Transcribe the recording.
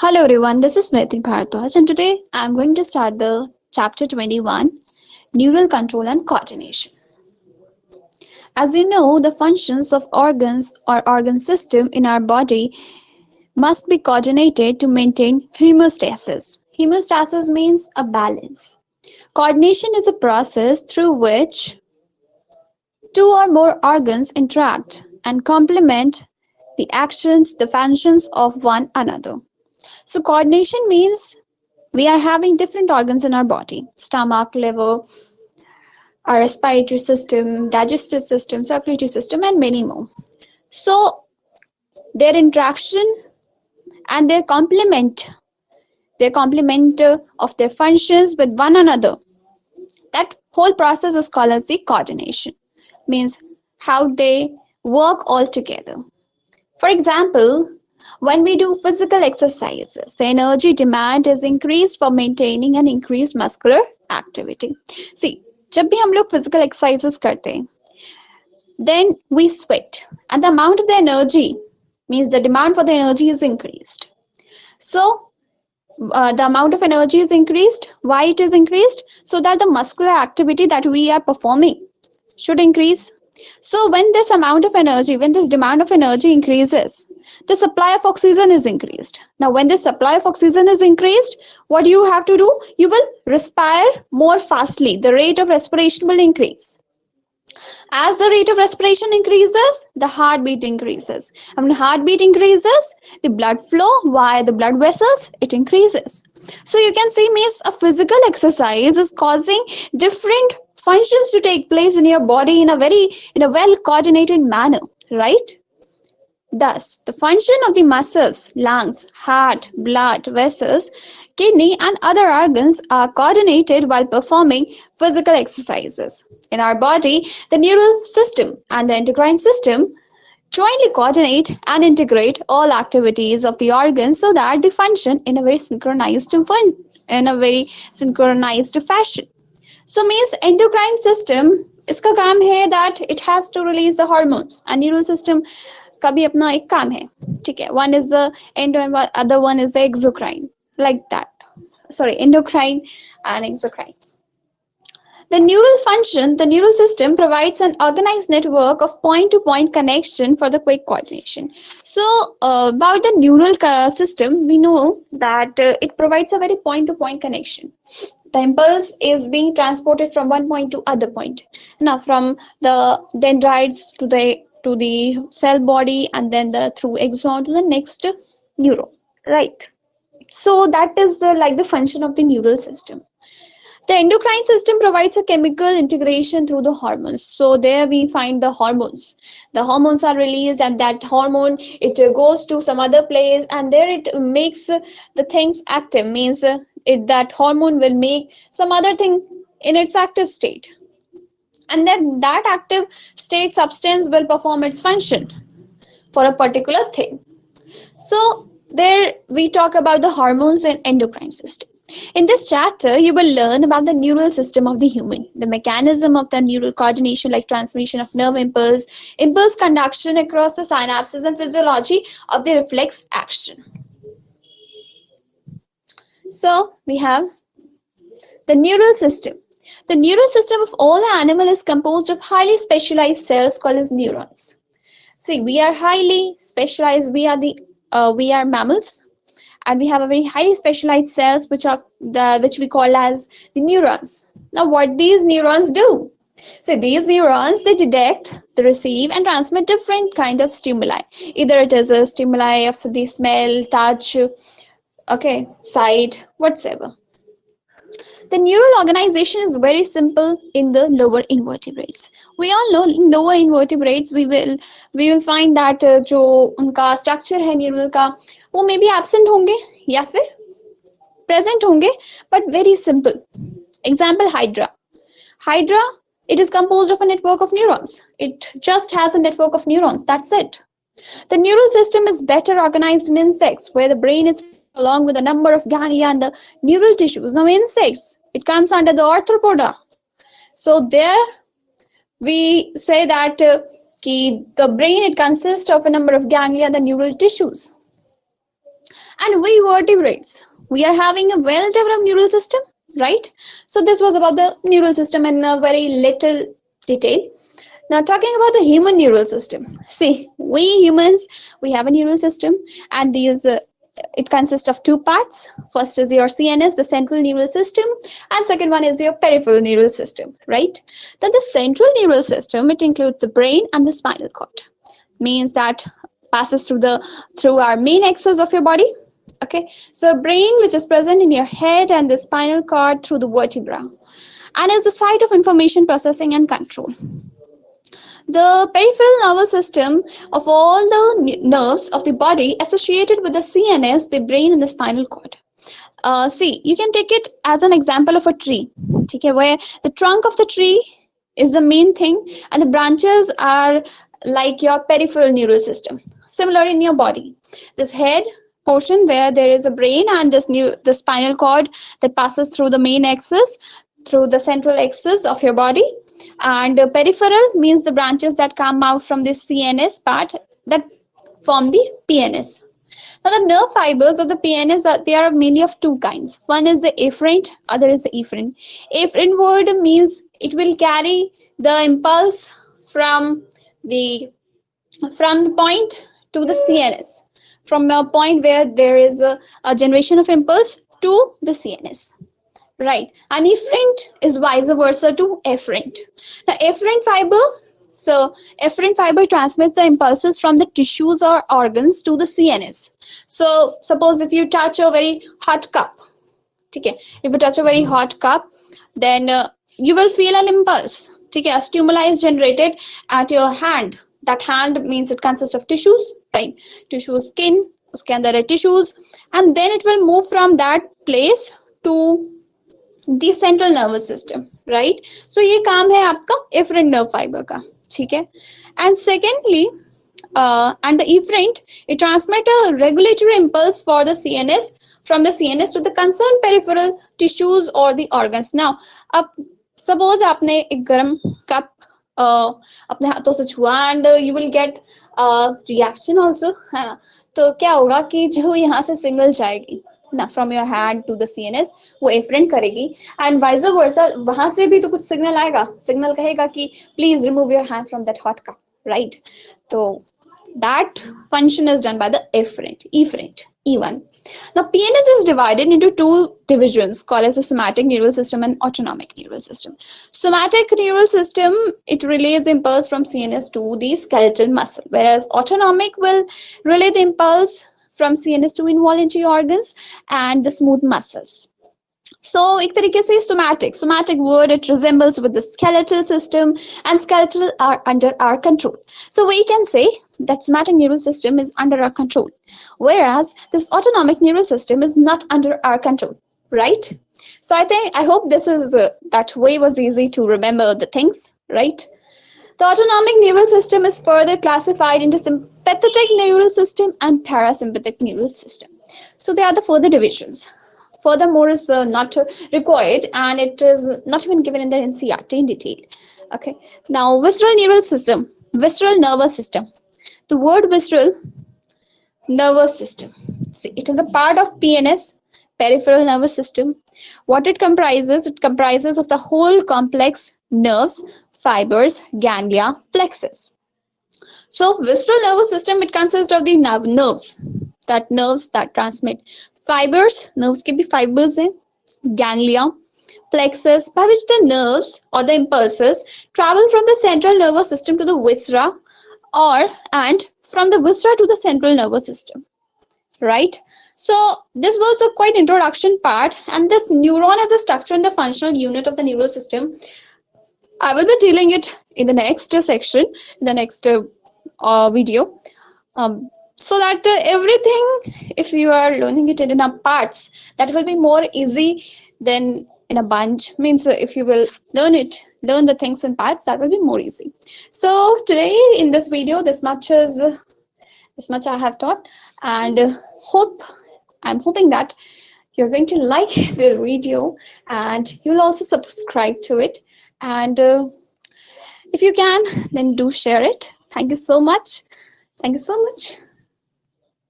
Hello everyone, this is Maitri Bharadwaj and today I am going to start the chapter 21, Neural Control and Coordination. As you know, the functions of organs or organ system in our body must be coordinated to maintain homeostasis. Homeostasis means a balance. Coordination is a process through which two or more organs interact and complement the actions, the functions of one another. So coordination means we are having different organs in our body: stomach, liver, our respiratory system, digestive system, circulatory system, and many more. So, their interaction and their complement of their functions with one another, that whole process is called as the coordination, means how they work all together. For example, when we do physical exercises, the energy demand is increased for maintaining an increased muscular activity. See, जब भी हम लोग physical exercises करते हैं, then we sweat, and the amount of the energy means the demand for the energy is increased. So, the amount of energy is increased. Why it is increased? So that the muscular activity that we are performing should increase. So when this demand of energy increases, the supply of oxygen is increased. Now, when the supply of oxygen is increased, what you have to do? You will respire more fastly. The rate of respiration will increase. As the rate of respiration increases, the heartbeat increases. And when heartbeat increases, the blood flow via the blood vessels, it increases. So you can see, means a physical exercise is causing different functions to take place in your body in a well coordinated manner, right? Thus, the function of the muscles, lungs, heart, blood vessels, kidney, and other organs are coordinated while performing physical exercises. In our body, the neural system and the endocrine system jointly coordinate and integrate all activities of the organs so that they function in a very synchronized fashion. So means endocrine system, इसका काम है that it has to release the hormones, and neural system का भी अपना एक काम है, ठीक है. One is the endo and other one is the exocrine, like that. Sorry, endocrine and exocrine. The neural system provides an organized network of point-to-point connection for the quick coordination. So, about the neural system, we know that it provides a very point-to-point connection. The impulse is being transported from one point to other point. Now, from the dendrites to the cell body, and then through axon to the next neuron, right? So that is the function of the neural system. The endocrine system provides a chemical integration through the hormones. So there we find the hormones. The hormones are released, and that hormone, it goes to some other place, and there it makes the things active. Means that hormone will make some other thing in its active state, and then that active state substance will perform its function for a particular thing. So there we talk about the hormones and endocrine system. In this chapter, you will learn about the neural system of the human, the mechanism of the neural coordination, like transmission of nerve impulse conduction across the synapses, and physiology of the reflex action. So we have the neural system. The neural system of all the animal is composed of highly specialized cells called as neurons. See, we are highly specialized. We are mammals, and we have a very highly specialized cells which we call as the neurons. Now, what these neurons do? So these neurons, they detect, they receive, and transmit different kind of stimuli. Either it is a stimuli of the smell, touch, okay, sight, whatsoever. The neural organization is very simple in the lower invertebrates. We all know in lower invertebrates we will find that जो उनका structure है neural का, वो may be absent होंगे या फिर present होंगे, but very simple. Example, Hydra. Hydra, it is composed of a network of neurons. It just has a network of neurons. That's it. The neural system is better organized in insects, where the brain is along with a number of ganglia and the neural tissues. Now, insects, it comes under the arthropoda. So there we say that the brain, it consists of a number of ganglia and the neural tissues. And we vertebrates, we are having a well developed neural system, right? So this was about the neural system in a very little detail. Now, talking about the human neural system. See, we humans, we have a neural system, and these it consists of two parts. First is your CNS, the central neural system, and second one is your peripheral neural system, right? Then the central neural system, it includes the brain and the spinal cord. Means that passes through our main axis of your body. Okay, so brain, which is present in your head, and the spinal cord through the vertebra, and is the site of information processing and control. The peripheral nervous system of all the nerves of the body associated with the CNS, the brain, and the spinal cord. See, you can take it as an example of a tree, okay, where the trunk of the tree is the main thing, and the branches are like your peripheral neural system. Similar in your body, this head portion where there is a brain, and the spinal cord that passes through the main axis, through the central axis of your body, and peripheral means the branches that come out from the CNS part that form the PNS. Now, the nerve fibers of the PNS they are mainly of two kinds. One is the afferent, other is the efferent. Afferent word means it will carry the impulse from the point to the CNS, from a point where there is a generation of impulse to the CNS. Right. And efferent is vice versa to efferent. Now, efferent fiber transmits the impulses from the tissues or organs to the CNS. So, suppose if you touch a very hot cup, okay, if you touch a very hot cup, then you will feel an impulse. Okay, a stimuli is generated at your hand. That hand means it consists of tissues, right? Tissue, skin, uske andar hai tissues, and then it will move from that place to the central nervous system, right? So ये काम है आपका efferent nerve fiber का, ठीक है? And secondly, and the efferent, it transmit a regulatory impulse for the CNS, from the CNS to the concerned peripheral tissues or the organs. Now, अब suppose आपने एक गर्म कप अपने हाथों से छुआ, and you will get reaction also, है ना? तो क्या होगा कि जो यहाँ से सिग्नल जाएगी ना from your hand to the CNS, वो एफरेंट करेगी, एंड वाइस वर्सा वहां से भी तो कुछ सिग्नल आएगा, सिग्नल कहेगा कि please remove your hand from that hot cup, right? तो that function is done by the efferent E1. Now, PNS is divided into two divisions called as the somatic neural system and autonomic neural system. Somatic neural system, it relays impulse from CNS to the skeletal muscle, whereas autonomic will relay the impulse from CNS to involuntary organs and the smooth muscles. So, एक तरीके से somatic word, it resembles with the skeletal system, and skeletal are under our control. So we can say that somatic neural system is under our control, whereas this autonomic neural system is not under our control, right? So I hope this is that way was easy to remember the things, right? The autonomic neural system is further classified into sympathetic neural system and parasympathetic neural system. So they are the further divisions. Furthermore, is not required, and it is not even given in the NCERT in detail. Okay. Now, visceral neural system, visceral nervous system. The word visceral nervous system. See, it is a part of PNS, peripheral nervous system. What it comprises of the whole complex nerves, fibers, ganglia, plexus. So, visceral nervous system, it consists of the nerves that transmit fibers, nerves can be fibers, ganglia, plexus, by which the nerves or the impulses travel from the central nervous system to the viscera, and from the viscera to the central nervous system, right? So this was the quite introduction part, and this neuron as a structure and the functional unit of the neural system, I will be dealing it in the next section, in the next video. So that everything, if you are learning it in a parts, that will be more easy than in a bunch. Means if you will learn the things in parts, that will be more easy. So today in this video, this much I have taught, and I'm hoping that you're going to like the video, and you'll also subscribe to it, and if you can, then do share it. Thank you so much.